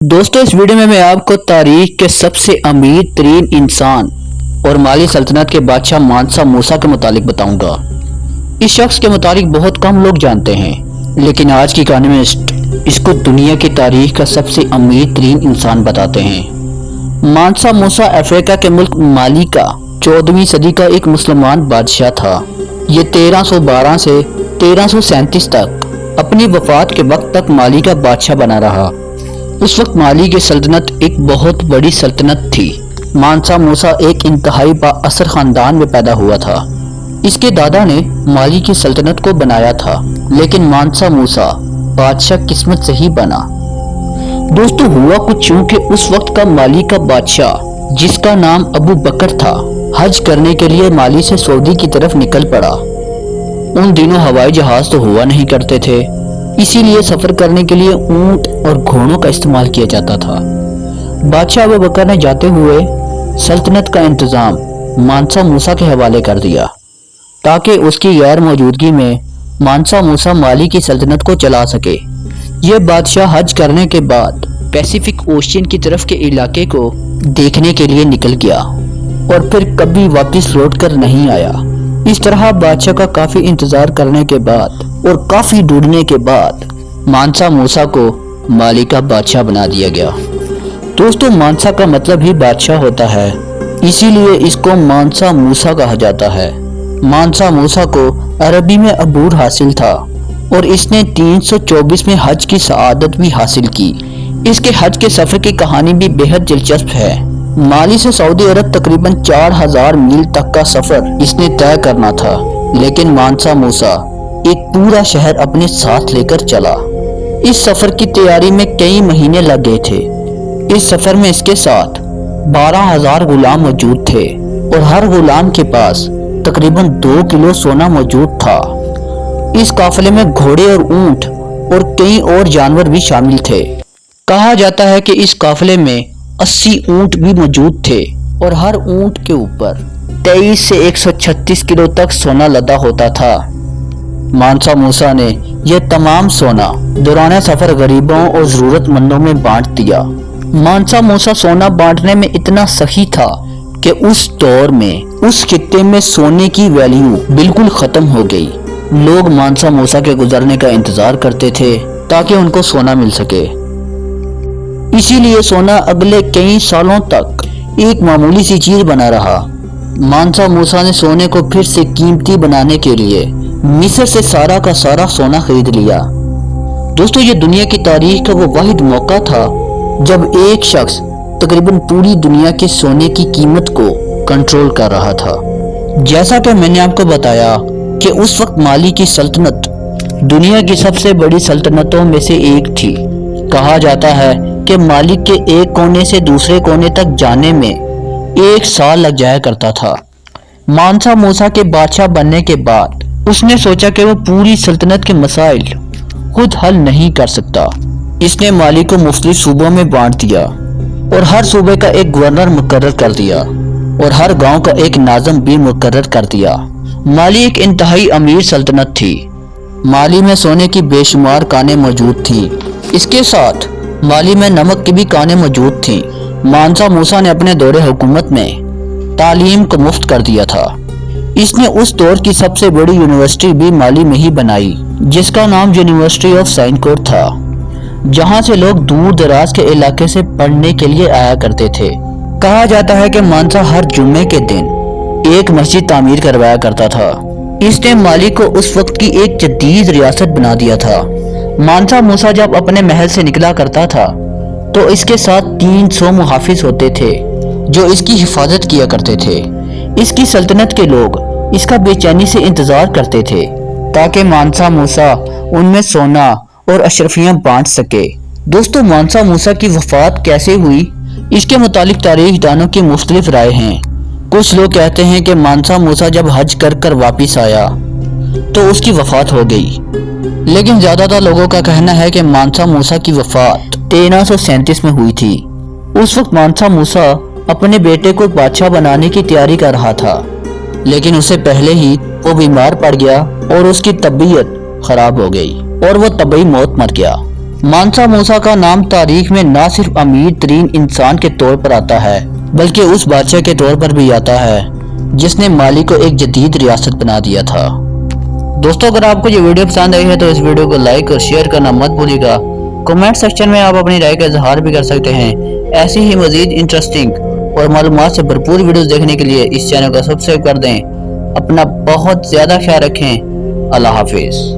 दोस्तों, इस वीडियो में मैं आपको तारीख के सबसे अमीर तरीन इंसान और माली सल्तनत के बादशाह मानसा मूसा के मुतालिक बताऊंगा। इस शख्स के मुतालिक बहुत कम लोग जानते हैं, लेकिन आज की कहानी में इसको दुनिया की तारीख का सबसे अमीर तरीन इंसान बताते हैं। मानसा मूसा अफ्रीका के मुल्क माली का 14वीं सदी का एक मुसलमान बादशाह था। ये 1312 से 1337 तक अपनी वफात के वक्त तक माली का बादशाह बना रहा। उस वक्त माली की सल्तनत एक बहुत बड़ी सल्तनत थी। मानसा मूसा एक इंतहाई बाअसर खानदान में पैदा हुआ था। इसके दादा ने माली की सल्तनत को बनाया था, लेकिन मानसा मूसा बादशाह किस्मत से ही बना। दोस्तों, हुआ कुछ यूं कि उस वक्त का माली का बादशाह, जिसका नाम अबू बकर था, हज करने के लिए माली से सऊदी की तरफ निकल पड़ा। उन दिनों हवाई जहाज तो हुआ नहीं करते थे, इसीलिए सफर करने के लिए ऊंट और घोड़ों का इस्तेमाल किया जाता था। बादशाह अबू बकर ने जाते हुए सल्तनत का इंतजाम मानसा मूसा के हवाले कर दिया, ताकि उसकी गैर मौजूदगी में मानसा मूसा माली की सल्तनत को चला सके। यह बादशाह हज करने के बाद पैसिफिक ओशियन की तरफ के इलाके को देखने के लिए निकल गया और फिर कभी वापस लौट कर नहीं आया। इस तरह बादशाह का काफी इंतजार करने के बाद और काफी ढूंढने के बाद मानसा मूसा को माली का बादशाह बना दिया गया। दोस्तों, मानसा का मतलब ही बादशाह होता है, इसीलिए इसको मानसा मूसा कहा जाता है। मानसा मूसा को अरबी में अबूर हासिल था और इसने 324 में हज की सआदत भी हासिल की। इसके हज के सफर की कहानी भी बेहद दिलचस्प है। माली से सऊदी अरब तकरीबन 4000 मील तक का सफर इसने तय करना था, लेकिन मानसा मूसा एक पूरा शहर अपने साथ लेकर चला। इस सफर की तैयारी में कई महीने लग गए थे। इस सफर में इसके साथ 12000 गुलाम मौजूद थे और हर गुलाम के पास तकरीबन 2 किलो सोना मौजूद था। इस काफिले में घोड़े और ऊंट और कई और जानवर भी शामिल थे। कहा जाता है कि इस काफिले में 80 ऊंट भी मौजूद थे और हर ऊंट के ऊपर 23 से 136 किलो तक सोना लदा होता था। मानसा मूसा ने यह तमाम सोना दौरान सफर गरीबों और जरूरतमंदों में बांट दिया। मानसा मूसा सोना बांटने में इतना सही था कि उस दौर में उस खित्ते में सोने की वैल्यू बिल्कुल खत्म हो गई। लोग मानसा मूसा के गुजरने का इंतजार करते थे ताकि उनको सोना मिल सके। इसीलिए सोना अगले कई सालों तक एक मामूली सी चीज बना रहा। मानसा मूसा ने सोने को फिर से कीमती बनाने के लिए मिस्र से सारा का सारा सोना खरीद लिया। दोस्तों, ये दुनिया की तारीख का वो वाहिद मौका था जब एक शख्स तकरीबन पूरी दुनिया के सोने की कीमत को कंट्रोल कर रहा था। जैसा कि मैंने आपको बताया कि उस वक्त माली की सल्तनत दुनिया की सबसे बड़ी सल्तनतों में से एक थी। कहा जाता है कि माली के एक कोने से दूसरे कोने तक जाने में 1 साल लग जाया करता था। मानसा मूसा के बादशाह बनने के बाद उसने सोचा कि वो पूरी सल्तनत के मसाइल खुद हल नहीं कर सकता। इसने माली को मुख्तलिफ सूबों में बांट दिया और हर सूबे का एक गवर्नर मुकर्रर कर दिया और हर गांव का एक नाज़िम भी मुकर्रर कर दिया। माली एक इंतहाई अमीर सल्तनत थी। माली में सोने की बेशुमार कानें मौजूद थी। इसके साथ माली में नमक की भी कानें मौजूद थी। मानसा मूसा ने अपने दौरे हुकूमत में तालीम को मुफ्त कर दिया था। इसने उस दौर की सबसे बड़ी यूनिवर्सिटी भी माली में ही बनाई, जिसका नाम यूनिवर्सिटी ऑफ साइनकोर था, जहां से लोग दूर दराज के इलाके से पढ़ने के लिए आया करते थे। कहा जाता है कि मानसा हर जुम्मे के दिन एक मस्जिद तामीर करवाया करता था। इसने माली को उस वक्त की एक जदीद रियासत बना दिया था। मानसा मूसा जब अपने महल से निकला करता था तो इसके साथ 300 मुहाफिज होते थे जो इसकी हिफाजत किया करते थे। इसकी सल्तनत के लोग इसका बेचैनी से इंतजार करते थे ताकि मानसा मूसा उनमें सोना और अशरफियां बांट सके। दोस्तों, मानसा मूसा की वफात कैसे हुई, इसके मुतालिक तारीख दानों की मुख्तलिफ राय हैं। कुछ लोग कहते हैं कि मानसा मूसा जब हज कर वापिस आया तो उसकी वफात हो गई, लेकिन ज्यादातर लोगों का कहना है कि मानसा मूसा की वफात 1337 में हुई थी। उस वक्त मानसा मूसा अपने बेटे को बादशाह बनाने की तैयारी कर रहा था, लेकिन उससे पहले ही वो बीमार पड़ गया और उसकी तबीयत खराब हो गई और वो तबई मौत मर गया। मानसा मूसा का नाम तारीख में ना सिर्फ अमीर तरीन इंसान के तौर पर आता है बल्कि उस बादशाह के तौर पर भी आता है जिसने माली को एक जदीद रियासत बना दिया था। दोस्तों, अगर आपको ये वीडियो पसंद आई है तो इस वीडियो को लाइक और शेयर करना मत भूलिएगा। कमेंट सेक्शन में आप अपनी राय का इजहार भी कर सकते हैं। ऐसी ही मजीद इंटरेस्टिंग और मालूमात से भरपूर वीडियोस देखने के लिए इस चैनल को सब्सक्राइब कर दें। अपना बहुत ज़्यादा ख्याल रखें। अल्लाह हाफिज।